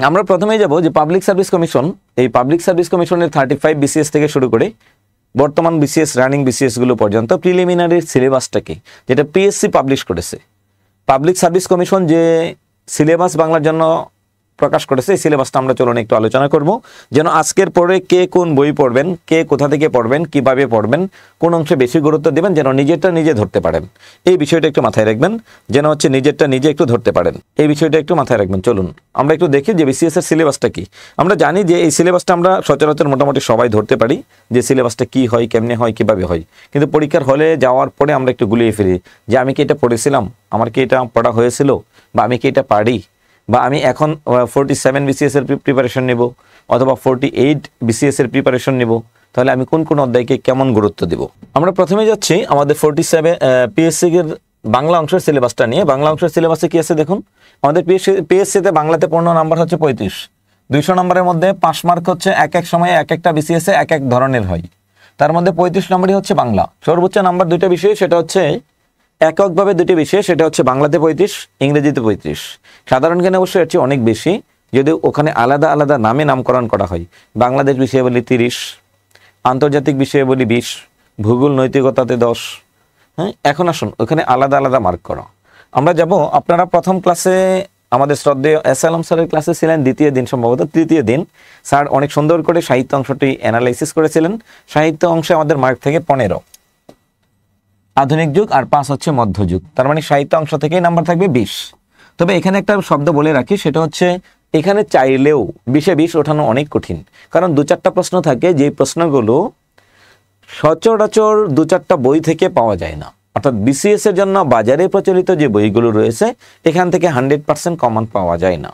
আমরা প্রথমেই যাব যে পাবলিক সার্ভিস কমিশন। এই পাবলিক সার্ভিস কমিশনের 35 বিসিএস থেকে শুরু করে বর্তমান বিসিএস রানিং বিসিএস গুলো পর্যন্ত প্রিলিমিনারি সিলেবাসটাকে যেটা পিএসসি পাবলিশ করেছে। পাবলিক সার্ভিস কমিশন যে সিলেবাস বাংলার জন্য প্রকাশ করেছে, এই সিলেবাসটা আমরা চলুন একটু আলোচনা করব, যেন আজকের পরে কে কোন বই পড়বেন, কে কোথা থেকে পড়বেন, কিভাবে পড়বেন, কোন অংশে বেশি গুরুত্ব দেবেন, যেন নিজেরটা নিজে ধরতে পারেন। এই বিষয়টা একটু মাথায় রাখবেন, যেন নিজেরটা নিজে একটু ধরতে পারেন, এই বিষয়টা একটু মাথায় রাখবেন। চলুন আমরা একটু দেখি যে বিসিএস এর সিলেবাসটা কি। আমরা জানি যে এই সিলেবাসটা আমরা সচরাচর মোটামুটি সবাই ধরতে পারি যে সিলেবাসটা কি হয়, কেমনে হয়, কিভাবে হয়, কিন্তু পরীক্ষার হলে যাওয়ার পরে আমরা একটু গুলিয়ে ফিরি যে আমি কি এটা পড়েছিলাম, আমার কি এটা পড়া হয়েছিল, বা আমি কি এটা পারি, বা আমি এখন 47 বিসিএস এর প্রিপারেশন নেব অথবা 48 বিসিএস এর প্রিপারেশন নেব, তাহলে আমি কোন কোন অধ্যায়কে কেমন গুরুত্ব দেব। আমরা প্রথমে যাচ্ছি আমাদের 47 পিএসসি এর বাংলা অংশের সিলেবাসটা নিয়ে। বাংলা অংশের সিলেবাসে কি আছে দেখুন। আমাদের পিএসসিতে বাংলাতে পূর্ণ নাম্বার হচ্ছে 35। 200 নম্বরের মধ্যে 5 মার্ক হচ্ছে এক এক সময়ে এক একটা বিসিএস এ এক এক ধরনের হয়। তার মধ্যে 35 নম্বরই হচ্ছে বাংলা। সর্বোচ্চ নাম্বার দুইটা বিষয়, সেটা হচ্ছে এককভাবে দুটি বিষয়, সেটা হচ্ছে বাংলাতে 35, ইংরেজিতে 35। সাধারণ জ্ঞানে অবশ্যই এর অনেক বেশি, যদিও ওখানে আলাদা আলাদা নামে নামকরণ করা হয়। বাংলাদেশ বিষয়াবলী 30, আন্তর্জাতিক বিষয়াবলী 20, ভূগোল নৈতিকতাতে 10। হ্যাঁ, এখন আসুন ওখানে আলাদা আলাদা মার্ক করা। আমরা যাব, আপনারা প্রথম ক্লাসে আমাদের শ্রদ্ধেয় এসএলএম স্যারের ক্লাসে ছিলেন দ্বিতীয় দিন, সম্ভবত তৃতীয় দিন। স্যার অনেক সুন্দর করে সাহিত্য অংশটি অ্যানালাইসিস করেছিলেন। সাহিত্য অংশে আমাদের মার্ক থেকে 15 আধুনিক যুগ আর 5 হচ্ছে মধ্যযুগ, তার মানে সাহিত্য অংশ থেকেই নাম্বার থাকবে 20। তবে এখানে একটা শব্দ বলে রাখি, সেটা হচ্ছে এখানে চাইলেও 20-এ 20 ওঠানো অনেক কঠিন, কারণ 2-4টা প্রশ্ন থাকে যে প্রশ্নগুলো সচরাচর 2-4টা বই থেকে পাওয়া যায় না। অর্থাৎ বিসিএস এর জন্য বাজারে প্রচলিত যে বইগুলো রয়েছে এখান থেকে 100% কমন পাওয়া যায় না,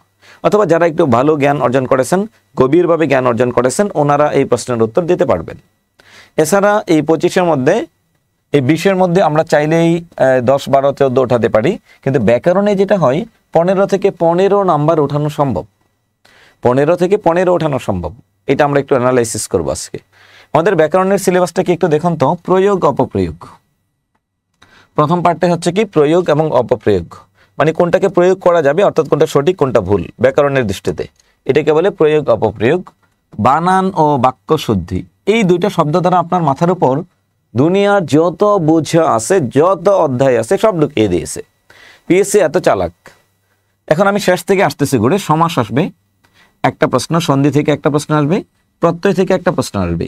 অথবা যারা একটু ভালো জ্ঞান অর্জন করেছেন, গভীরভাবে জ্ঞান অর্জন করেছেন, ওনারা এই প্রশ্নের উত্তর দিতে পারবেন। এছাড়া এই 25-এর মধ্যে, এই 20-এর মধ্যে আমরা চাইলেই 10, 12, 14 ওঠাতে পারি, কিন্তু ব্যাকরণে যেটা হয় 15 থেকে 15 নাম্বার ওঠানো সম্ভব। 15 থেকে 15 ওঠানো সম্ভব, এটা আমরা একটু অ্যানালাইসিস করবো আজকে। আমাদের ব্যাকরণের সিলেবাসটা কি একটু দেখুন তো। প্রয়োগ অপপ্রয়োগ, প্রথম পার্টটা হচ্ছে কি প্রয়োগ এবং অপপ্রয়োগ, মানে কোনটাকে প্রয়োগ করা যাবে, অর্থাৎ কোনটা সঠিক কোনটা ভুল ব্যাকরণের দৃষ্টিতে, এটাকে বলে প্রয়োগ অপপ্রয়োগ। বানান ও বাক্য শুদ্ধি, এই দুইটা শব্দ দ্বারা আপনার মাথার উপর দুনিয়ার যত বোঝা আছে, যত অধ্যায় আছে সব ঢুকিয়ে দিয়েছে। পিএসসি এত চালাক। এখন আমি শেষ থেকে আসতেছি ঘুরে। সমাস আসবে একটা প্রশ্ন, সন্ধি থেকে একটা প্রশ্ন আসবে, প্রত্যয় থেকে একটা প্রশ্ন আসবে,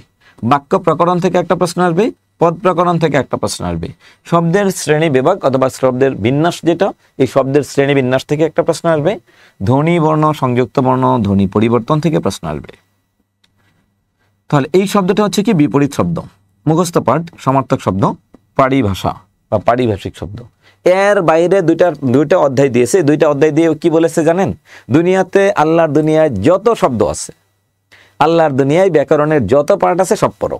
বাক্য প্রকরণ থেকে একটা প্রশ্ন আসবে, পদ প্রকরণ থেকে একটা প্রশ্ন আসবে, শব্দের শ্রেণী বিভাগ অথবা শব্দের বিন্যাস যেটা, এই শব্দের শ্রেণী বিন্যাস থেকে একটা প্রশ্ন আসবে, ধ্বনি বর্ণ সংযুক্ত বর্ণ ধ্বনি পরিবর্তন থেকে প্রশ্ন আসবে। তাহলে এই শব্দটা হচ্ছে কি বিপরীত শব্দ, মুখস্থ পাঠ, সমার্থক শব্দ, পারিভাষা বা পারিভাষিক শব্দ। এর বাইরে দুইটা অধ্যায় দিয়েছে। দুইটা অধ্যায় দিয়ে কি বলেছে জানেন? দুনিয়াতে, আল্লাহর দুনিয়ায় যত শব্দ আছে, আল্লাহর দুনিয়ায় ব্যাকরণের যত পার্ট আছে সব পড়ো।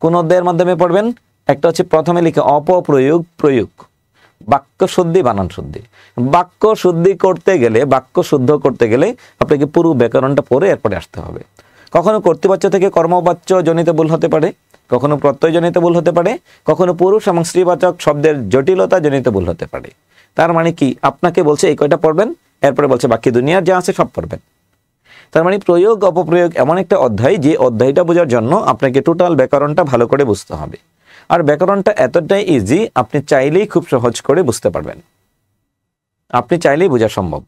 কোন অধ্যায়ের মাধ্যমে পড়বেন? একটা হচ্ছে প্রথমে লিখে অপপ্রয়োগ, প্রয়োগ, বাক্য শুদ্ধি, বানান শুদ্ধি। বাক্য শুদ্ধি করতে গেলে, বাক্য শুদ্ধ করতে গেলে আপনাকে পুরো ব্যাকরণটা পড়ে এরপরে আসতে হবে। কখনো কর্তৃবাচ্য থেকে কর্মবাচ্য জনিত ভুল হতে পারে, কখনো প্রত্যয় জনিত ভুল হতে পারে, কখনো পুরুষ এবং স্ত্রীবাচক শব্দের জটিলতা জনিত ভুল হতে পারে। তার মানে কি, আপনাকে বলছে এই কয়টা পড়বেন, এরপরে বলছে বাকি দুনিয়ার যা আছে সব পড়বেন। তার মানে প্রয়োগ অপপ্রয়োগ এমন একটা অধ্যায়, যে অধ্যায়টা বোঝার জন্য আপনাকে টোটাল ব্যাকরণটা ভালো করে বুঝতে হবে। আর ব্যাকরণটা এতটাই ইজি, আপনি চাইলেই খুব সহজ করে বুঝতে পারবেন, আপনি চাইলেই বোঝা সম্ভব।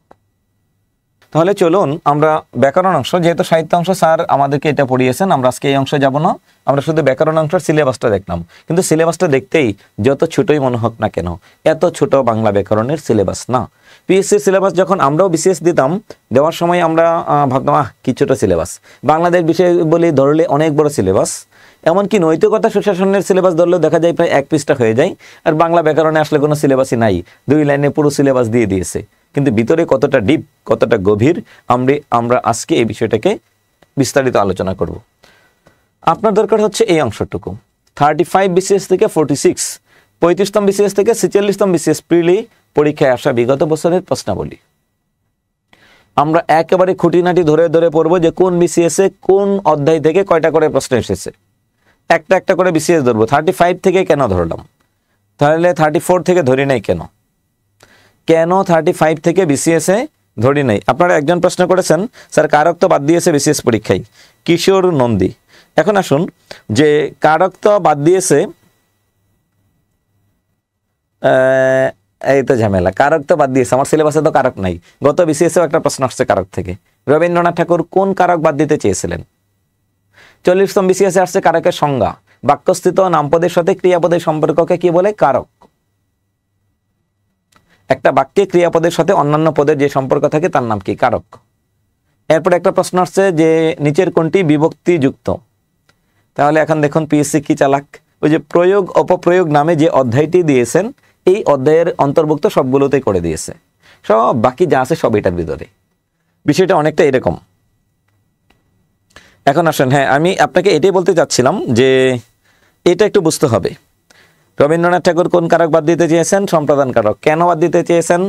তাহলে চলুন আমরা ব্যাকরণ অংশ, যেহেতু সাহিত্য অংশ স্যার আমাদেরকে এটা পড়িয়েছেন, আমরা আজকে এই অংশে যাব না, আমরা শুধু ব্যাকরণ অংশের সিলেবাসটা দেখলাম। কিন্তু সিলেবাসটা দেখতেই যত ছোটই মনে হোক না কেন, এত ছোট বাংলা ব্যাকরণের সিলেবাস না। পিএসসির সিলেবাস যখন আমরাও বিসিএস দিতাম, দেওয়ার সময় আমরা ভাবতাম কি ছোট সিলেবাস। বাংলাদেশ বিষয় বলে ধরলে অনেক বড় সিলেবাস, এমনকি নৈতিকতা সুশাসনের সিলেবাস ধরলেও দেখা যায় প্রায় 1 পৃষ্ঠা হয়ে যায়। আর বাংলা ব্যাকরণে আসলে কোনো সিলেবাসই নাই, 2 লাইনে পুরো সিলেবাস দিয়ে দিয়েছে। কিন্তু ভিতরে কতটা ডিপ, কতটা গভীর, আমরা আজকে এই বিষয়টাকে বিস্তারিত আলোচনা করব। আপনার দরকার হচ্ছে এই অংশটুকু, 35 বিসিএস থেকে 46, 35তম বিসিএস থেকে 46তম বিসিএস প্রিলি পরীক্ষায় আসা বিগত বছরের প্রশ্নাবলী। আমরা একেবারে খুঁটিনাটি ধরে ধরে পড়বো যে কোন বিসিএস এ কোন অধ্যায় থেকে কয়টা করে প্রশ্ন এসেছে। একটা একটা করে বিসিএস ধরবো। 35 থেকে কেন ধরলাম, তাহলে 34 থেকে ধরি নাই কেন? 35 থেকে বিসিএস এ ধরি নাই। আপনারা একজন প্রশ্ন করেছেন স্যার কারক তো বাদ দিয়েছে বিসিএস পরীক্ষায়, কিশোর নন্দী। এখন আসুন যে কারক তো বাদ দিয়েছে, এই তো ঝামেলা, কারক তো বাদ দিয়েছে, আমার সিলেবাসে তো কারক নাই। গত বিসিএসেও একটা প্রশ্ন আসছে কারক থেকে। রবীন্দ্রনাথ ঠাকুর কোন কারক বাদ দিতে চেয়েছিলেন? 40তম বিসিএসে আসছে কারকের সংজ্ঞা, বাক্যস্থিত নামপদের সাথে ক্রিয়াপদের সম্পর্ককে কি বলে? কারক। একটা বাক্যে ক্রিয়াপদের সাথে অন্যান্য পদের যে সম্পর্ক থাকে তার নাম কি? কারক। এরপর একটা প্রশ্ন আসছে যে নিচের কোনটি বিভক্তি যুক্ত? তাহলে এখন দেখুন পিএসসি কি চালাক, ওই যে প্রয়োগ অপপ্রয়োগ নামে যে অধ্যায়টি দিয়েছেন এই অধ্যায়ের অন্তর্ভুক্ত সবগুলোতেই করে দিয়েছে, সব বাকি যা আছে সব এটার ভিতরে। বিষয়টা অনেকটা এরকম। এখন আসেন, হ্যাঁ আমি আপনাকে এটাই বলতে চাচ্ছিলাম যে এটা একটু বুঝতে হবে। রবীন্দ্রনাথ ঠাকুর কোন কারক বাদ দিতে চেয়েছেন? সম্প্রদান কারক। কেন বাদ দিতে চেয়েছেন,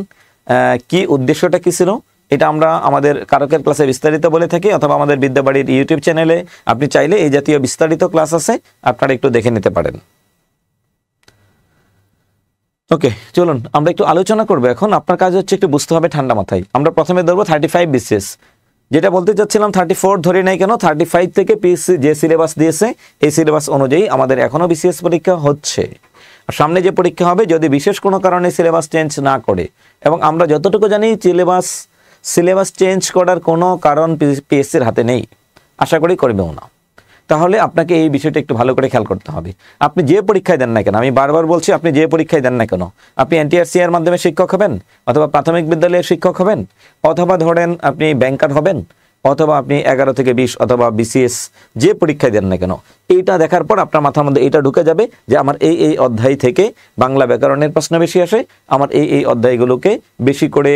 কি উদ্দেশ্যটা কি ছিল, এটা আমরা আমাদের কারকের ক্লাসে বিস্তারিত বলে থাকি, অথবা আমাদের বিদ্যাবাড়ির ইউটিউব চ্যানেলে আপনি চাইলে এই জাতীয় বিস্তারিত ক্লাস আছে, আপনারা একটু দেখে নিতে পারেন। ওকে, চলুন আমরা একটু আলোচনা করবো। এখন আপনার কাজ হচ্ছে একটু বুঝতে হবে ঠান্ডা মাথায়। আমরা প্রথমে ধরবো 35 বিসিএস, যেটা বলতে চাচ্ছিলাম 34 ধরে নাই কেন, 35 থেকে পিএসসি যে সিলেবাস দিয়েছে এই সিলেবাস অনুযায়ী আমাদের এখনো বিসিএস পরীক্ষা হচ্ছে। আর সামনে যে পরীক্ষা হবে যদি বিশেষ কোনো কারণে সিলেবাস চেঞ্জ না করে, এবং আমরা যতটুকু জানি সিলেবাস চেঞ্জ করার কোনো কারণ পিএসসির হাতে নেই, আশা করি করবেও না, তাহলে আপনাকে এই বিষয়টা একটু ভালো করে খেয়াল করতে হবে। আপনি যে পরীক্ষায় দেন না কেন, আমি বারবার বলছি, আপনি যে পরীক্ষায় দেন না কেন, আপনি এনটিআরসি এর মাধ্যমে শিক্ষক হবেন, অথবা প্রাথমিক বিদ্যালয়ের শিক্ষক হবেন, অথবা ধরেন আপনি ব্যাংকার হবেন, অথবা আপনি 11 থেকে 20 অথবা বিসিএস যে পরীক্ষায় দেন না কেন, এইটা দেখার পর আপনার মাথার মধ্যে এটা ঢুকে যাবে যে আমার এই অধ্যায় থেকে বাংলা ব্যাকরণের প্রশ্ন বেশি আসে, আমার এই অধ্যায়গুলোকে বেশি করে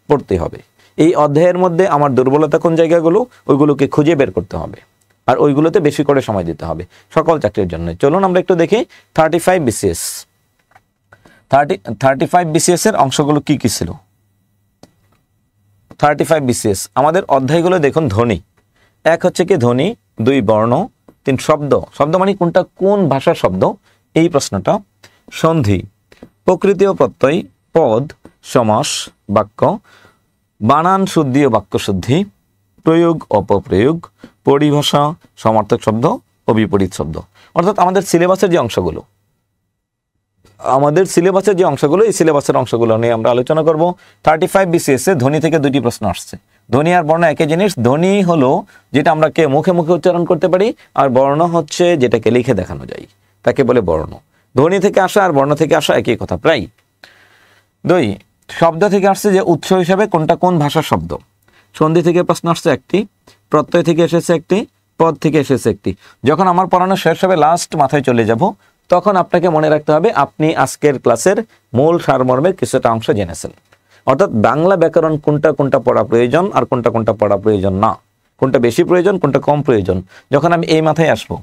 পড়তে হবে, এই অধ্যায়ের মধ্যে আমার দুর্বলতা কোন জায়গাগুলো ওইগুলোকে খুঁজে বের করতে হবে, আর ওইগুলোতে বেশি করে সময় দিতে হবে সকল চাকরির জন্য। চলুন আমরা একটু দেখি 35 বিসিএস। 35 বিসিএস এর অংশগুলো কি কি ছিল? 35 বিসিএস আমাদের অধ্যায়গুলো দেখুন। ধ্বনি, এক হচ্ছে কি ধ্বনি, 2 বর্ণ, 3 শব্দ, শব্দ মানে কোনটা কোন ভাষার শব্দ এই প্রশ্নটা, সন্ধি, প্রকৃতি ও প্রত্যয়, পদ, সমাস, বাক্য, বানান শুদ্ধি ও বাক্য শুদ্ধি, প্রয়োগ অপপ্রয়োগ, পরিভাষা, সমার্থক শব্দ ও বিপরীত শব্দ। অর্থাৎ আমাদের সিলেবাসের যে অংশগুলো এই সিলেবাসের অংশগুলো নিয়ে আমরা আলোচনা করব। 35 বিসিএস এ ধ্বনি থেকে 2টি প্রশ্ন আসছে। ধ্বনি আর বর্ণ একই জিনিস। ধ্বনি হলো যেটা আমরা মুখে মুখে উচ্চারণ করতে পারি, আর বর্ণ হচ্ছে যেটাকে লিখে দেখানো যায়, তাকে বলে বর্ণ। ধ্বনি থেকে আসা আর বর্ণ থেকে আসা একই কথা প্রায়। 2 শব্দ থেকে আসছে যে উৎস হিসাবে কোনটা কোন ভাষার শব্দ। সন্ধি থেকে প্রশ্ন আসছে একটি, প্রত্যয় থেকে এসেছে একটি, পদ থেকে এসেছে একটি। যখন আমার পড়ানো শেষ হবে, লাস্ট মাথায় চলে যাব, তখন আপনাকে মনে রাখতে হবে আপনি আজকের ক্লাসের মূল সারমর্মের কিছুটা অংশ জেনেছেন। অর্থাৎ বাংলা ব্যাকরণ কোনটা কোনটা পড়া প্রয়োজন আর কোনটা কোনটা পড়া প্রয়োজন না, কোনটা বেশি প্রয়োজন কোনটা কম প্রয়োজন, যখন আমি এই মাথায় আসবো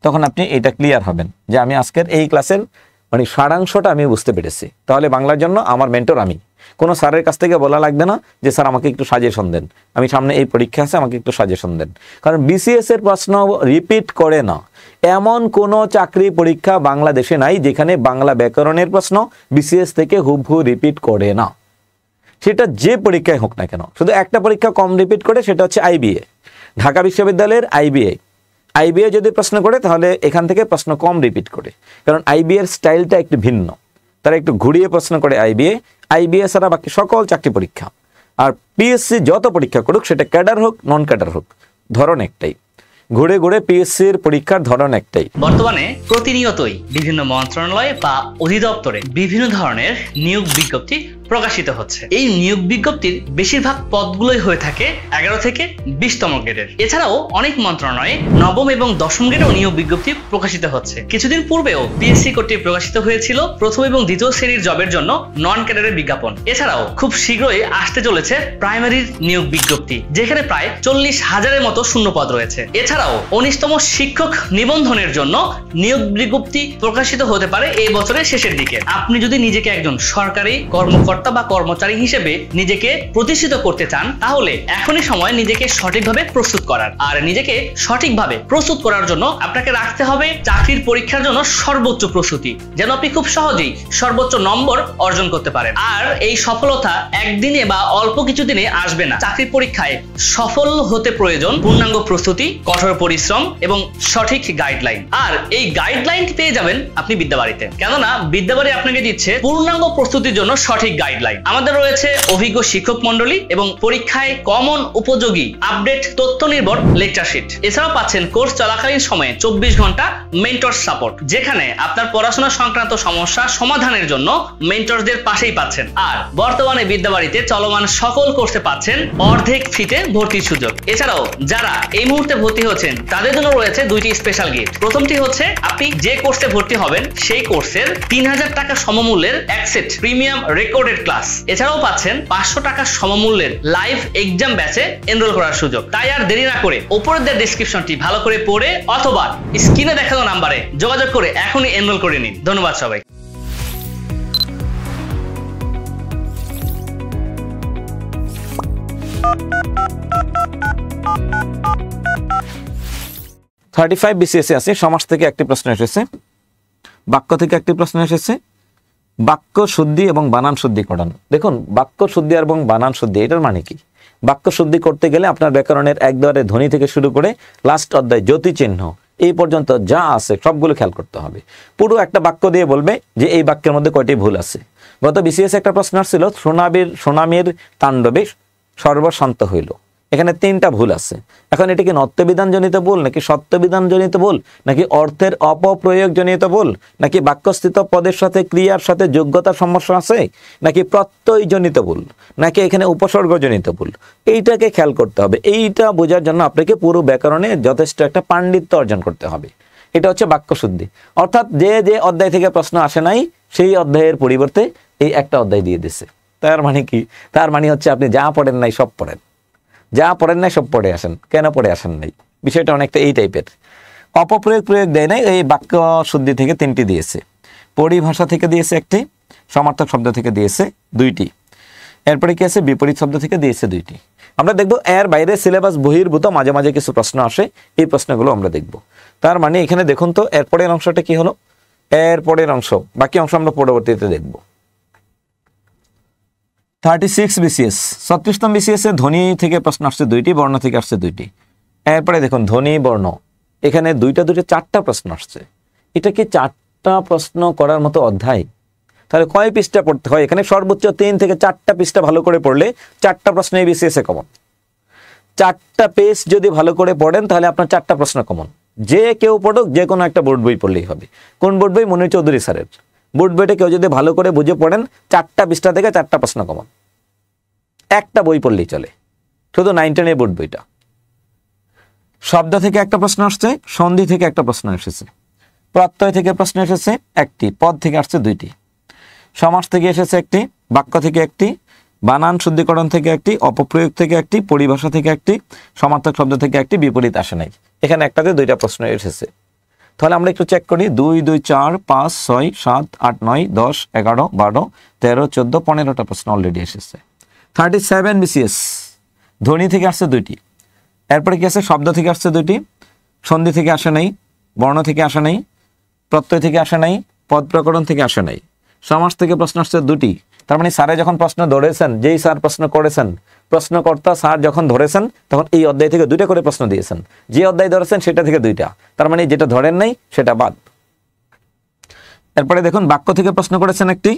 তখন আপনি এটা ক্লিয়ার হবেন যে আমি আজকের এই ক্লাসের মানে সারাংশটা আমি বুঝতে পেরেছি। তাহলে বাংলার জন্য আমার মেন্টর আমি, কোনো স্যারের কাছ থেকে বলা লাগবে না যে স্যার আমাকে একটু সাজেশন দেন, আমি সামনে এই পরীক্ষা আছে আমাকে একটু সাজেশন দেন। কারণ বিসিএস এর প্রশ্ন রিপিট করে না, এমন কোনো চাকরি পরীক্ষা বাংলাদেশে নাই যেখানে বাংলা ব্যাকরণের প্রশ্ন বিসিএস থেকে হুবহু রিপিট করে না, সেটা যে পরীক্ষায় হোক না কেন। শুধু একটা পরীক্ষা কম রিপিট করে, সেটা হচ্ছে আইবিএ, ঢাকা বিশ্ববিদ্যালয়ের আইবিএ যদি প্রশ্ন করে তাহলে এখান থেকে প্রশ্ন কম রিপিট করে, কারণ আইবিএ এর স্টাইলটা একটু ভিন্ন, তারা একটু ঘুরিয়ে প্রশ্ন করে আইবিএ ছাড়া বাকি সকল চাকরি পরীক্ষা। আর পিএসসি যত পরীক্ষা করুক, সেটা ক্যাডার হোক নন ক্যাডার হোক, ধরন একটাই, ঘুরে ঘুরে পিএসসির পরীক্ষার ধরন একটাই। বর্তমানে প্রতিনিয়তই বিভিন্ন মন্ত্রণালয় বা অধিদপ্তরে বিভিন্ন ধরনের নিয়োগ বিজ্ঞপ্তি প্রকাশিত হচ্ছে। এই নিয়োগ বিজ্ঞপ্তির বেশিরভাগ পদগুলোই হয়ে থাকে 11 থেকে 20তম গ্রেডের। এছাড়াও অনেক মন্ত্রণালয়ে 9ম এবং 10ম গ্রেডেও নিয়োগ বিজ্ঞপ্তি প্রকাশিত হচ্ছে। কিছুদিন পূর্বেও পিএসসি কর্তৃক প্রকাশিত হয়েছিল 1ম এবং 2য় শ্রেণীর জবের জন্য নন ক্যাডারের বিজ্ঞাপন। এছাড়াও খুব শীঘ্রই আসতে চলেছে প্রাইমারির নিয়োগ বিজ্ঞপ্তি, যেখানে প্রায় 40,000-এর মতো শূন্য পদ রয়েছে। এছাড়াও এছাড়াও 19তম শিক্ষক নিবন্ধনের জন্য নিয়োগ বিজ্ঞপ্তি প্রকাশিত হতে পারে এই বছরের শেষের দিকে। আপনি যদি নিজেকে একজন সরকারি কর্মকর্তা বা কর্মচারী হিসেবে নিজেকে প্রতিষ্ঠিত করতে চান, তাহলে এখনই সময় নিজেকে সঠিকভাবে প্রস্তুত করার। আর নিজেকে সঠিকভাবে প্রস্তুত করার জন্য আপনাকে রাখতে হবে চাকরির পরীক্ষার জন্য সর্বোচ্চ প্রস্তুতি, যেন আপনি খুব সহজেই সর্বোচ্চ নম্বর অর্জন করতে পারেন। আর এই সফলতা একদিনে বা অল্প কিছুদিনে আসবে না। চাকরির পরীক্ষায় সফল হতে প্রয়োজন পূর্ণাঙ্গ প্রস্তুতি, কঠোর পরিশ্রম এবং সঠিক গাইডলাইন। আর এই গাইডলাইন পেয়ে যাবেন আপনি বিদ্যাবাড়িতে, কেননা বিদ্যাবাড়ি আপনাকে দিচ্ছে পূর্ণাঙ্গ প্রস্তুতির জন্য সঠিক গাইডলাইন। আমাদের রয়েছে অভিজ্ঞ শিক্ষক মন্ডলী এবং পরীক্ষায় কমন উপযোগী আপডেট তথ্য নির্ভর লেকচার শিট। এছাড়াও পাচ্ছেন কোর্স চলাকালীন সময়ে 24 ঘন্টা মেন্টর সাপোর্ট, যেখানে আপনার পড়াশোনা সংক্রান্ত সমস্যা সমাধানের জন্য মেন্টরদের পাশেই পাচ্ছেন। আর বর্তমানে বিদ্যাবাড়িতে চলমান সকল কোর্সে পাচ্ছেন অর্ধেক ফিতে ভর্তির সুযোগ। এছাড়াও যারা এই মুহূর্তে ভর্তি হচ্ছেন তাদের জন্য রয়েছে দুইটি স্পেশাল গিফট। প্রথমটি হচ্ছে আপনি যে কোর্সে ভর্তি হবেন সেই কোর্সের 3000 টাকা সমমূল্যের অ্যাকসেট প্রিমিয়াম রেকর্ডেড ক্লাস। এছাড়াও পাচ্ছেন 500 টাকা সমমূল্যের লাইভ এক্সাম ব্যাচে এনরোল করার সুযোগ। তাই আর দেরি না করে উপরের দেওয়া ডেসক্রিপশনটি ভালো করে পড়ে অথবা স্ক্রিনে দেখানো নাম্বারে যোগাযোগ করে এখনই এনরোল করে নিন। ধন্যবাদ সবাই। 35 BCS আছে। সমাস থেকে একটি প্রশ্ন এসেছে, বাক্য থেকে একটি প্রশ্ন এসেছে, বাক্য শুদ্ধি এবং বানান শুদ্ধিকরণ। দেখুন, বাক্য শুদ্ধি এবং বানান শুদ্ধি এটার মানে কি? বাক্য শুদ্ধি করতে গেলে আপনার ব্যাকরণের একবারে ধ্বনি থেকে শুরু করে লাস্ট অধ্যায় জ্যোতি চিহ্ন এই পর্যন্ত যা আছে সবগুলো খেয়াল করতে হবে। পুরো একটা বাক্য দিয়ে বলবে যে এই বাক্যের মধ্যে কয়টি ভুল আছে। গত BCS একটা প্রশ্ন আসছিল, সোনামীর তাণ্ডবে সর্বশান্ত হইল, এখানে 3টা ভুল আছে। এখন এটি কি নত্যবিধান জনিত ভুল, নাকি সত্যবিধান জনিত ভুল, নাকি অর্থের অপপ্রয়োগ জনিত ভুল, নাকি বাক্যস্থিত পদের সাথে ক্রিয়ার সাথে যোগ্যতার সমস্যা আছে, নাকি প্রত্যয় জনিত ভুল, নাকি এখানে উপসর্গ জনিত ভুল, এইটাকে খেয়াল করতে হবে। এইটা বোঝার জন্য আপনাকে পুরো ব্যাকরণে যথেষ্ট একটা পাণ্ডিত্য অর্জন করতে হবে। এটা হচ্ছে বাক্য শুদ্ধি। অর্থাৎ যে যে অধ্যায় থেকে প্রশ্ন আসে নাই সেই অধ্যায়ের পরিবর্তে এই একটা অধ্যায় দিয়ে দিছে। তার মানে কি? তার মানে হচ্ছে আপনি যা পড়েন নাই সব পড়েন, যা পড়েন নাই সব পড়ে আসেন। কেন পড়ে আসেন নাই? বিষয়টা অনেকটা এই টাইপের। অপপ্রয়োগ দেয় নাই, এই বাক্য শুদ্ধি থেকে 3টি দিয়েছে, পরিভাষা থেকে দিয়েছে 1টি, সমার্থক শব্দ থেকে দিয়েছে 2টি, এরপরে কি আছে বিপরীত শব্দ থেকে দিয়েছে 2টি। আমরা দেখব এর বাইরে সিলেবাস বহির্ভূত মাঝে মাঝে কিছু প্রশ্ন আসে, এই প্রশ্নগুলো আমরা দেখব। তার মানে এখানে দেখুন তো এরপরের অংশটা কি হলো, এরপরের অংশ, বাকি অংশ আমরা পরবর্তীতে দেখব। 36 BCS 36তম BCS এ ধ্বনি থেকে প্রশ্ন আসছে 2টি, বর্ণ থেকে আসছে 2টি। এরপরে দেখুন ধ্বনি বর্ণ, এখানে 4টা প্রশ্ন আসছে। এটা কি 4টা প্রশ্ন করার মতো অধ্যায়? তাহলে কয় পৃষ্ঠা পড়তে হয়? এখানে সর্বোচ্চ 3 থেকে 4টা পৃষ্ঠা ভালো করে পড়লে 4টা প্রশ্ন এই BCS এ কমন। 4টা পেজ যদি ভালো করে পড়েন তাহলে আপনার 4টা প্রশ্ন কমন। যে কেউ পড়ুক, যে কোনো একটা বোর্ড বই পড়লেই হবে। কোন বোর্ড বই? মনির চৌধুরী স্যারের বোর্ড বইটা কেউ যদি ভালো করে বুঝে পড়েন 4টা পৃষ্ঠা থেকে 4টা প্রশ্ন কমন। একটা বই পড়লেই চলে, শুধু 9-10 বোর্ড বইটা। শব্দ থেকে একটা প্রশ্ন আসছে, সন্ধি থেকে একটা প্রশ্ন এসেছে, প্রত্যয় থেকে প্রশ্ন এসেছে 1টি, পদ থেকে আসছে 2টি, সমাস থেকে এসেছে 1টি, বাক্য থেকে 1টি, বানান শুদ্ধিকরণ থেকে 1টি, অপপ্রয়োগ থেকে 1টি, পরিভাষা থেকে 1টি, সমার্থক শব্দ থেকে 1টি, বিপরীত আসে নাই। এখানে একটাতে 2টা প্রশ্ন এসেছে। তাহলে আমরা একটু চেক করি। 2, 2, 4, 5, 6, 7, 8, 9, 10, 11, 12, 13, 14, 15টা প্রশ্ন অলরেডি এসেছে। 37 BCS ধ্বনি থেকে আসছে 2টি, এরপরে কি আছে? শব্দ থেকে আসছে 2টি, সন্ধি থেকে আসে নাই, বর্ণ থেকে আসে নাই, প্রত্যয় থেকে আসে নাই, পদ প্রকরণ থেকে আসে নাই, সমাস থেকে প্রশ্ন আসছে 2টি। তার মানে স্যারে যখন প্রশ্ন ধরেছেন, যেই স্যার প্রশ্ন করেছেন, প্রশ্নকর্তা স্যার যখন ধরেছেন তখন এই অধ্যায় থেকে 2টা করে প্রশ্ন দিয়েছেন। যে অধ্যায় ধরেছেন সেটা থেকে 2টা, তার মানে যেটা ধরেন নাই সেটা বাদ। এরপরে দেখুন বাক্য থেকে প্রশ্ন করেছেন 1টি,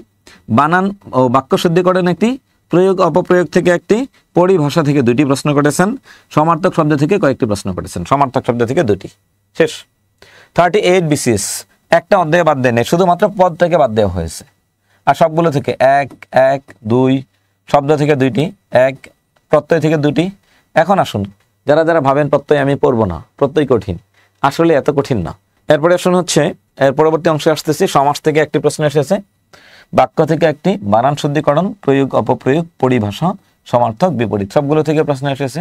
বানান ও বাক্য শুদ্ধিকরণ 1টি, প্রয়োগ অপপ্রয়োগ থেকে 1টি, পরিভাষা থেকে 2টি প্রশ্ন করেছেন, সমার্থক শব্দ থেকে কয়েকটি প্রশ্ন করেছেন, সমার্থক শব্দ থেকে 2টি। শেষ। 38 BCS একটা অধ্যায় বাদ দেয়, শুধুমাত্র পদ থেকে বাদ দেওয়া হয়েছে। আর সবগুলো থেকে 1, 1, 2, শব্দ থেকে 2টি, 1, প্রত্যয় থেকে 2টি। এখন আসুন, যারা যারা ভাবেন প্রত্যয় আমি পড়বো না, প্রত্যয় কঠিন, আসলে এত কঠিন না। এরপরে আসুন হচ্ছে এর পরবর্তী অংশে আসতেছি। সমাস থেকে 1টি প্রশ্ন এসেছে, বাক্য থেকে 1টি, বানান শুদ্ধিকরণ, প্রয়োগ অপপ্রয়োগ, পরিভাষা, সমার্থক, বিপরীত, সবগুলো থেকে প্রশ্ন এসেছে।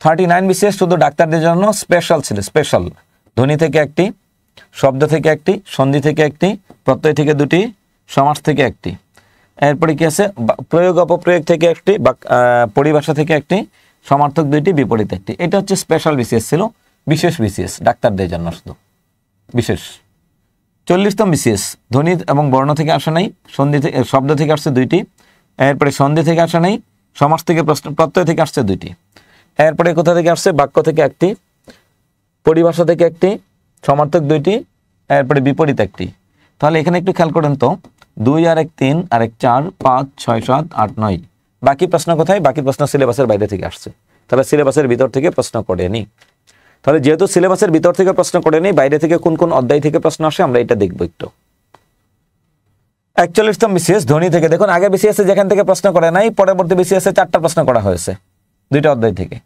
39 বিসিএস শুধু ডাক্তারদের জন্য স্পেশাল ছিল, স্পেশাল। ধ্বনি থেকে একটি, শব্দ থেকে একটি, সন্ধি থেকে একটি, প্রত্যয় থেকে দুটি, সমাস থেকে একটি। এরপরে কি আছে, প্রয়োগ অপপ্রয়োগ থেকে একটি, পরিভাষা থেকে একটি, সমার্থক দুইটি, বিপরীত একটি। এটা হচ্ছে স্পেশাল বিসিএস ছিল, বিশেষ বিসিএস ডাক্তারদের জন্য শুধু বিশেষ। 40তম বিসিএস ধ্বনি এবং বর্ণ থেকে আসে নাই, সন্ধি থেকে, শব্দ থেকে আসছে দুইটি, এরপরে সন্ধি থেকে আসে নাই, সমাস থেকে প্রত্যয় থেকে আসছে দুইটি। এরপরে কোথা থেকে আসছে, বাক্য থেকে একটি, পরিভাষা থেকে একটি, সমার্থক দুইটি, এরপরে বিপরীত একটি। তাহলে এখানে একটু খেয়াল করেন তো, 2 আর 1 3 আর 1 4 5 6 7 8 9। বাকি প্রশ্ন কোথায়? বাকি প্রশ্ন সিলেবাসের বাইরে থেকে আসছে, তাহলে সিলেবাসের ভিতর থেকে প্রশ্ন করেনি। তাহলে যেহেতু সিলেবাসের ভিতর থেকে প্রশ্ন করেনি, বাইরে থেকে কোন কোন অধ্যায় থেকে প্রশ্ন আসে আমরা এটা দেখবো একটু। 41তম বিসিএস ধ্বনি থেকে। দেখুন আগে বিসিএস যেখান থেকে প্রশ্ন করে নাই, পরবর্তী বিসিএস 4টা প্রশ্ন করা হয়েছে 2টা অধ্যায় থেকে।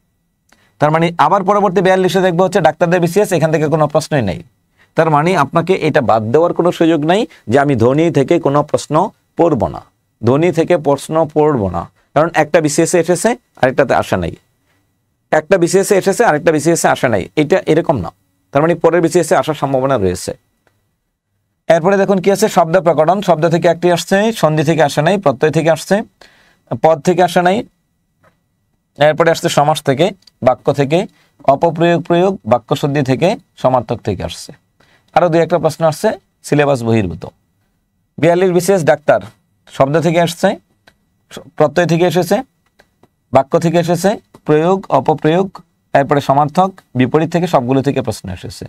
তার মানে আবার পরবর্তী 42-এ দেখবো হচ্ছে ডাক্তারদের বিসিএস, এখান থেকে কোনো প্রশ্নই নেই। তার মানে আপনাকে এটা বাদ দেওয়ার কোনো সুযোগ নাই যে আমি ধ্বনি থেকে কোনো প্রশ্ন পড়বো না, ধ্বনি থেকে প্রশ্ন পড়বো না, কারণ একটা বিসিএসে এসেছে আরেকটাতে আসে নাই, একটা বিসিএসে এসেছে আরেকটা বিসিএসে আসে নাই, এটা এরকম না। তার মানে পরের বিসিএসে আসার সম্ভাবনা রয়েছে। এরপরে দেখুন কি আছে, শব্দ প্রকটন। শব্দ থেকে একটি আসছে, সন্ধি থেকে আসে নাই, প্রত্যয় থেকে আসছে, পদ থেকে আসে নাই, এরপরে আসছে সমাস থেকে, বাক্য থেকে, অপপ্রয়োগ প্রয়োগ, বাক্য শুদ্ধি থেকে, সমার্থক থেকে আসছে। আরো 2-1টা প্রশ্ন আসছে সিলেবাস বহির্ভূত। 42 বিসিএস ডাক্তার, শব্দ থেকে আসছে, প্রত্যয় থেকে এসেছে, বাক্য থেকে এসেছে, প্রয়োগ অপপ্রয়োগ, এরপরে সমার্থক, বিপরীত থেকে, সবগুলো থেকে প্রশ্ন এসেছে।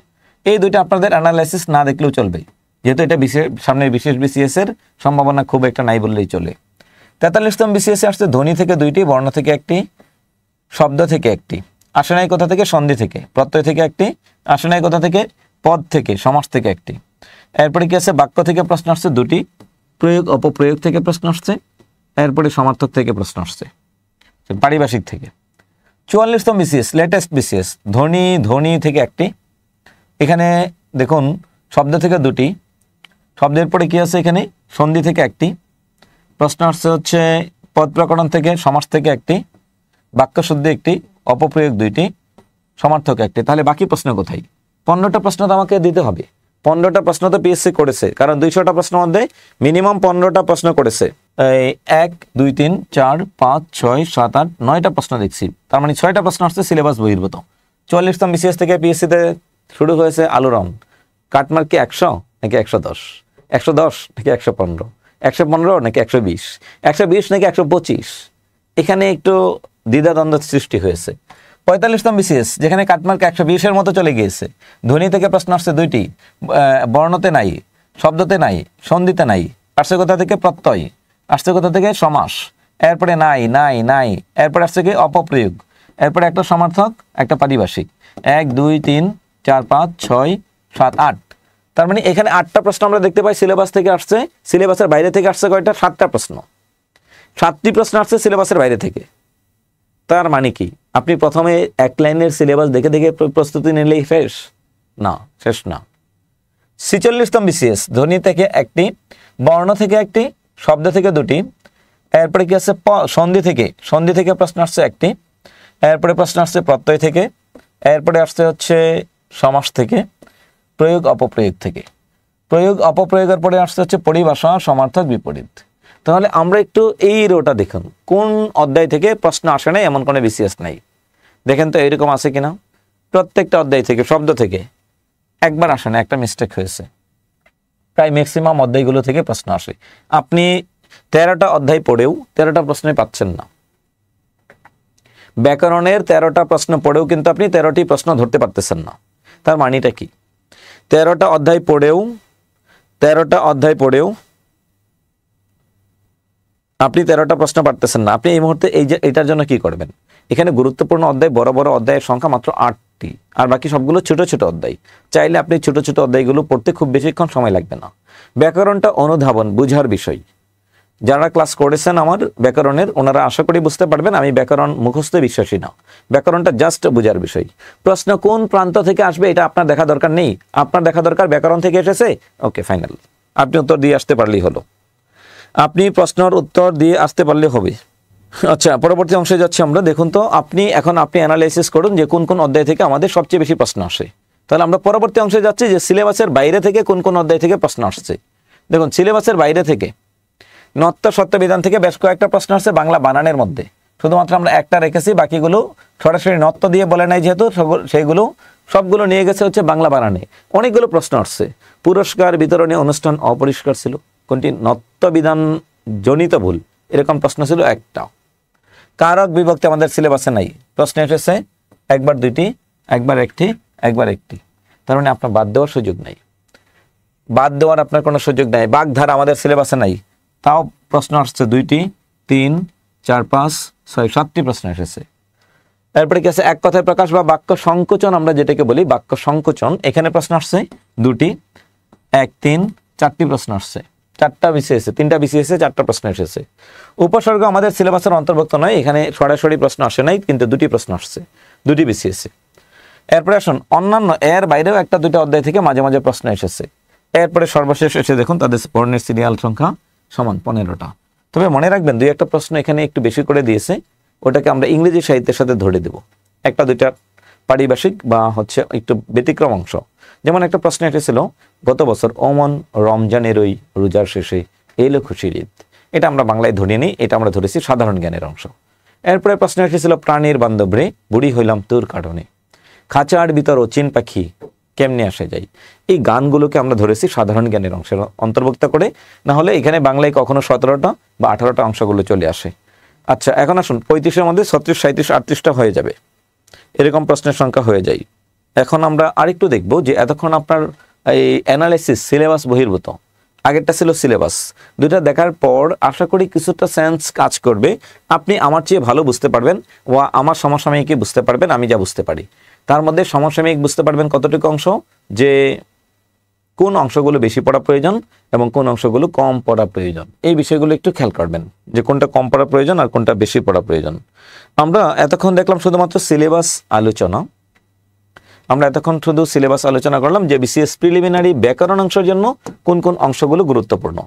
এই দুইটা আপনাদের অ্যানালাইসিস না দেখলেও চলবে, যেহেতু এটা সামনের বিশেষ বিসিএস এর সম্ভাবনা খুব একটা নাই বললেই চলে। 43তম বিসিএস এ আসছে ধ্বনি থেকে 2টি, বর্ণ থেকে একটি, শব্দ থেকে একটি। আসে নাই কোথা থেকে? সন্ধি থেকে। প্রত্যয় থেকে একটি। আসে নাই কোথা থেকে? পদ থেকে, সমাস থেকে একটি। এরপরে কি আছে, বাক্য থেকে প্রশ্ন আসছে 2টি, প্রয়োগ অপপ্রয়োগ থেকে প্রশ্ন আসছে, এরপরে সমার্থক থেকে প্রশ্ন আসছে, পারিভাষিক থেকে। 44তম বিসিএস লেটেস্ট বিসিএস ধ্বনি থেকে একটি। এখানে দেখুন শব্দ থেকে 2টি, শব্দের পরে কি আছে এখানে, সন্ধি থেকে একটি, প্রশ্ন আসছে হচ্ছে পদ প্রকরণ থেকে, সমাস থেকে একটি, বাক্য শুদ্ধি একটি, অপপ্রয়োগ 2টি, সমার্থক একটি। তাহলে বাকি প্রশ্ন কোথায়? 15টা প্রশ্ন তো আমাকে দিতে হবে। 15টা প্রশ্ন তো পিএসসি করেছে, কারণ 200টা প্রশ্ন মধ্যে মিনিমাম 15টা প্রশ্ন করেছে। 1 2 3 4 5 6 7 8 9টা প্রশ্ন দেখছি, তার মানে 6টা প্রশ্ন আসছে সিলেবাস বহির্ভূত। 44তম বিসিএস থেকে পিএসসিতে শুরু হয়েছে আলু রাউন্ড। কাটমার্ক কি 100 নাকি 110, 110 নাকি 115, 115 নাকি 120, 120 নাকি 125, এখানে একটু দ্বিধাদ্বন্দ্ব সৃষ্টি হয়েছে। 45তম বিসিএস যেখানে কাটমার্ক 120-এর মতো চলে গিয়েছে। ধ্বনি থেকে প্রশ্ন আসছে 2টি, বর্ণতে নাই, শব্দতে নাই, সন্ধিতে নাই। আসছে কোথা থেকে? প্রত্যয়। আসছে কোথা থেকে? সমাস। এরপরে নাই নাই নাই, এরপরে আসছে কি? অপপ্রয়োগ। এরপরে একটা সমার্থক, একটা পারিভাষিক। 1 2 3 4 5 6 7 8। তার মানে এখানে 8টা প্রশ্ন আমরা দেখতে পাই সিলেবাস থেকে আসছে। সিলেবাসের বাইরে থেকে আসছে কয়টা? 7টা প্রশ্ন। 7টি প্রশ্ন আসছে সিলেবাসের বাইরে থেকে। তার মানে কি আপনি প্রথমে এক লাইনের সিলেবাস দেখে দেখে প্রস্তুতি নিলেই শেষ? না, শেষ না। 46তম বিসিএস ধ্বনি থেকে একটি, বর্ণ থেকে একটি, শব্দ থেকে 2টি। এরপরে কি আছে? সন্ধি থেকে প্রশ্ন আসছে একটি। এরপরে প্রশ্ন আসছে প্রত্যয় থেকে। এরপরে আসছে হচ্ছে সমাস থেকে, প্রয়োগ অপপ্রয়োগ থেকে। প্রয়োগ অপপ্রয়োগের পরে আসছে হচ্ছে পরিভাষা, সমার্থক, বিপরীত। তাহলে আমরা একটু এই রোটা দেখুন, কোন অধ্যায় থেকে প্রশ্ন আসে নাই এমন কোনো বিসিএস নাই। দেখেন তো এরকম আছে কিনা। প্রত্যেকটা অধ্যায় থেকে, শব্দ থেকে একবার আসে না, একটা মিস্টেক হয়েছে। প্রায় ম্যাক্সিমাম অধ্যায়গুলো থেকে প্রশ্ন আসে। আপনি 13টা অধ্যায় পড়েও 13টা প্রশ্নে পাচ্ছেন না। ব্যাকরণের 13টা প্রশ্ন পড়েও কিন্তু আপনি 13টি প্রশ্ন ধরতে পারতেছেন না। তার মানেটা কি? 13টা অধ্যায় পড়েও আপনি 13টা প্রশ্ন পারতেছেন না। আপনি এই মুহূর্তে এটার জন্য কি করবেন? এখানে গুরুত্বপূর্ণ অধ্যায়, বড় বড় অধ্যায়ের সংখ্যা মাত্র 8টি, আর বাকি সবগুলো ছোট ছোট অধ্যায়। চাইলে আপনি ছোট ছোট অধ্যায়গুলো পড়তে খুব বেশিক্ষণ সময় লাগবে না। ব্যাকরণটা অনুধাবন, বুঝার বিষয়। যারা ক্লাস করেছেন আমার ব্যাকরণের, ওনারা আশা করি বুঝতে পারবেন আমি ব্যাকরণ মুখস্থ বিশ্বাসী না। ব্যাকরণটা জাস্ট বুঝার বিষয়। প্রশ্ন কোন প্রান্ত থেকে আসবে এটা আপনার দেখা দরকার নেই। আপনার দেখা দরকার ব্যাকরণ থেকে এসেছে, ওকে ফাইনাল, আপনি উত্তর দিয়ে আসতে পারলেই হলো। আপনি প্রশ্নের উত্তর দিয়ে আসতে পারলে হবে। আচ্ছা, পরবর্তী অংশে যাচ্ছি আমরা। দেখুন তো, আপনি অ্যানালাইসিস করুন যে কোন কোন অধ্যায় থেকে আমাদের সবচেয়ে বেশি প্রশ্ন আসে। তাহলে আমরা পরবর্তী অংশে যাচ্ছি যে সিলেবাসের বাইরে থেকে কোন কোন অধ্যায় থেকে প্রশ্ন আসছে। দেখুন, সিলেবাসের বাইরে থেকে নত্য সত্য বিধান থেকে বেশ কয়েকটা প্রশ্ন আসছে বাংলা বানানের মধ্যে। শুধুমাত্র আমরা একটা রেখেছি, বাকিগুলো সরাসরি নত্য দিয়ে বলে নাই যেহেতু, সেইগুলো সবগুলো নিয়ে গেছে হচ্ছে বাংলা বানানে। অনেকগুলো প্রশ্ন আসছে। পুরস্কার বিতরণী অনুষ্ঠান অপরিষ্কার ছিল, কোনটি নত্য বিধান জনিত ভুল, এরকম প্রশ্ন ছিল একটা। কারক বিভক্তি আমাদের সিলেবাসে নাই, প্রশ্ন এসেছে একবার দুইটি, একবার একটি, একবার একটি। তার মানে আপনার বাদ দেওয়ার সুযোগ নাই, বাদ দেওয়ার আপনার কোনো সুযোগ নাই। বাগধারা আমাদের সিলেবাসে নাই, তাও প্রশ্ন আসছে 2টি, 3, 4, 5, 6, 7টি প্রশ্ন এসেছে। এরপরে কি আছে, এক কথায় প্রকাশ বা বাক্য সংকোচন আমরা যেটাকে বলি, বাক্য সংকোচন, এখানে প্রশ্ন আসছে 2টি, 1, 3, 4টি প্রশ্ন আসছে। 4টা বিসিএস, 3টা বিসিএস, 4টা প্রশ্ন এসেছে। উপসর্গ আমাদের সিলেবাসের অন্তর্ভুক্ত নয়, এখানে সরাসরি প্রশ্ন আসে নাই, কিন্তু 2টি প্রশ্ন আসছে, 2টি বিসিএস। এরপরে আসুন অন্যান্য, এর বাইরেও 1-2টা অধ্যায় থেকে মাঝে মাঝে প্রশ্ন এসেছে। এরপরে সর্বশেষ এসে দেখুন তাদের বর্ণের সিরিয়াল সংখ্যা সমান 15টা। তবে মনে রাখবেন 2-1টা প্রশ্ন এখানে একটু বেশি করে দিয়েছে, ওটাকে আমরা ইংরেজি সাহিত্যের সাথে ধরে দেব। 1-2টা পারিভাষিক বা হচ্ছে একটু ব্যতিক্রম অংশ। যেমন একটা প্রশ্ন এসেছিল গত বছর, অমন রমজানের ওই রোজার শেষে এলো খুশির ঈদ, এটা আমরা বাংলায় ধরিয়ে নিই, এটা আমরা ধরেছি সাধারণ জ্ঞানের অংশ। এরপরে প্রশ্ন এসেছিল প্রাণীর বান্ধব রে, বুড়ি হইলাম তোর কারণে, খাঁচার ভিতর চিন পাখি কেমনে আসে যায়। এই গানগুলোকে আমরা ধরেছি সাধারণ জ্ঞানের অংশের অন্তর্ভুক্ত করে, না হলে এখানে বাংলায় কখনো 17টা বা 18টা অংশগুলো চলে আসে। আচ্ছা, এখন আসুন 35-এর মধ্যে 36, 37, 38টা হয়ে যাবে, এরকম প্রশ্নের সংখ্যা হয়ে যায়। এখন আমরা আরেকটু দেখব যে এতক্ষণ আপনার এই অ্যানালাইসিস সিলেবাস বহির্ভূত, আগেরটা ছিল সিলেবাস। দুইটা দেখার পর আশা করি কিছুটা সেন্স কাজ করবে, আপনি আমার চেয়ে ভালো বুঝতে পারবেন ও আমার সমসাময়িকই বুঝতে পারবেন, আমি যা বুঝতে পারি। তার মধ্যে সমসাময়িক বুঝতে পারবেন কতটুকু অংশ, যে কোন অংশগুলো বেশি পড়া প্রয়োজন এবং কোন অংশগুলো কম পড়া প্রয়োজন, এই বিষয়গুলো একটু খেয়াল করবেন যে কোনটা কম পড়া প্রয়োজন আর কোনটা বেশি পড়া প্রয়োজন। আমরা এতক্ষণ দেখলাম শুধুমাত্র সিলেবাস আলোচনা, আমরা এতক্ষণ শুধু সিলেবাস আলোচনা করলাম যে বিসিএস প্রিলিমিনারি ব্যাকরণ অংশের জন্য কোন কোন অংশগুলো গুরুত্বপূর্ণ।